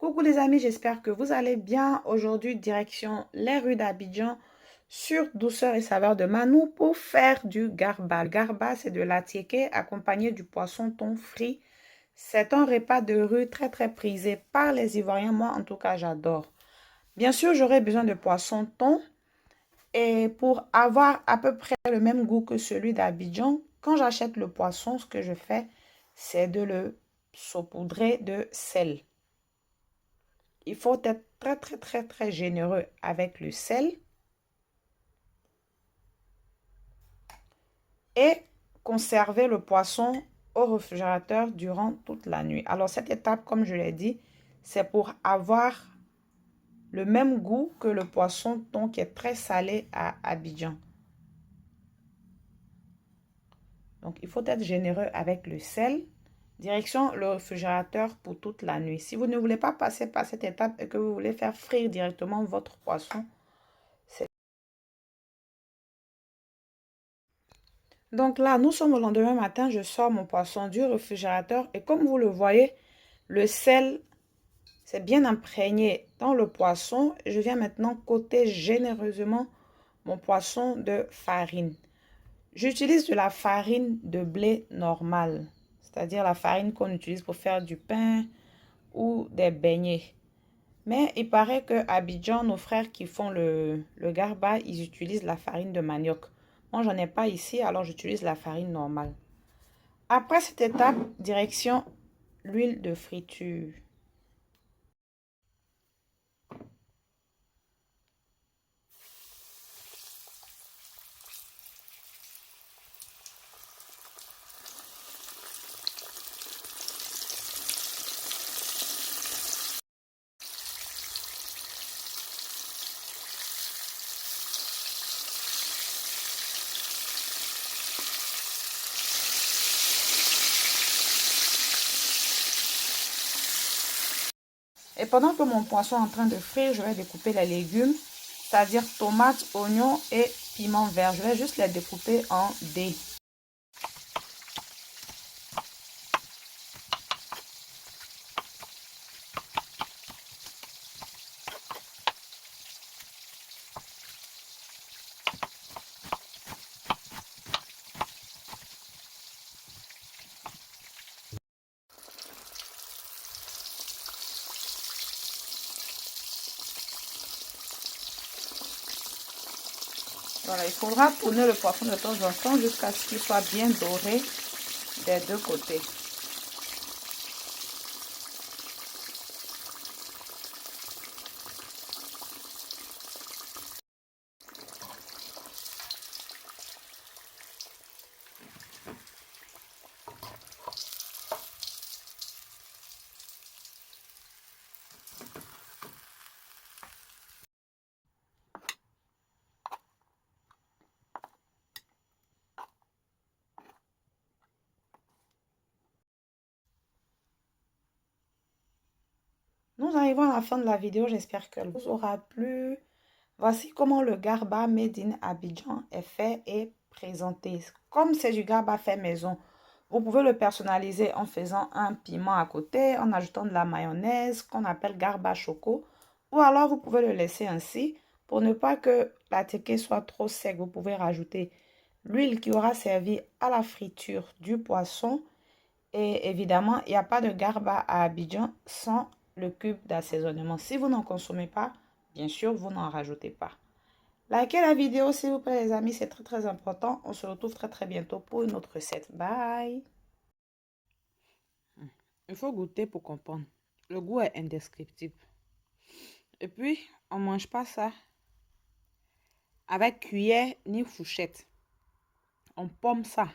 Coucou les amis, j'espère que vous allez bien. Aujourd'hui, direction les rues d'Abidjan sur Douceur et Saveur de Manou pour faire du garba. Le garba, c'est de l'attiéké accompagné du poisson thon frit. C'est un repas de rue très prisé par les Ivoiriens. Moi, en tout cas, j'adore. Bien sûr, j'aurai besoin de poisson thon et pour avoir à peu près le même goût que celui d'Abidjan, quand j'achète le poisson, ce que je fais, c'est de le saupoudrer de sel. Il faut être très généreux avec le sel et conserver le poisson au réfrigérateur durant toute la nuit. Alors cette étape, comme je l'ai dit, c'est pour avoir le même goût que le poisson thon qui est très salé à Abidjan. Donc il faut être généreux avec le sel. Direction le réfrigérateur pour toute la nuit. Si vous ne voulez pas passer par cette étape et que vous voulez faire frire directement votre poisson, donc là, nous sommes au lendemain matin, je sors mon poisson du réfrigérateur et comme vous le voyez, le sel s'est bien imprégné dans le poisson. Je viens maintenant côté généreusement mon poisson de farine. J'utilise de la farine de blé normale, c'est-à-dire la farine qu'on utilise pour faire du pain ou des beignets. Mais il paraît que à Abidjan, nos frères qui font le garba, ils utilisent la farine de manioc. Moi, j'en ai pas ici, alors j'utilise la farine normale. Après cette étape, direction l'huile de friture. Et pendant que mon poisson est en train de frire, je vais découper les légumes, c'est-à-dire tomates, oignons et piments verts. Je vais juste les découper en dés. Voilà, il faudra tourner le poisson de temps en temps jusqu'à ce qu'il soit bien doré des deux côtés. Nous arrivons à la fin de la vidéo, j'espère qu'elle vous aura plu. Voici comment le garba made in Abidjan est fait et présenté. Comme c'est du garba fait maison, vous pouvez le personnaliser en faisant un piment à côté, en ajoutant de la mayonnaise qu'on appelle garba choco. Ou alors vous pouvez le laisser ainsi. Pour ne pas que la teke soit trop sec, vous pouvez rajouter l'huile qui aura servi à la friture du poisson. Et évidemment, il n'y a pas de garba à Abidjan sans le cube d'assaisonnement. Si vous n'en consommez pas, bien sûr, vous n'en rajoutez pas. Likez la vidéo s'il vous plaît les amis, c'est très important. On se retrouve très bientôt pour une autre recette. Bye! Il faut goûter pour comprendre. Le goût est indescriptible. Et puis, on ne mange pas ça avec cuillère ni fourchette. On pomme ça.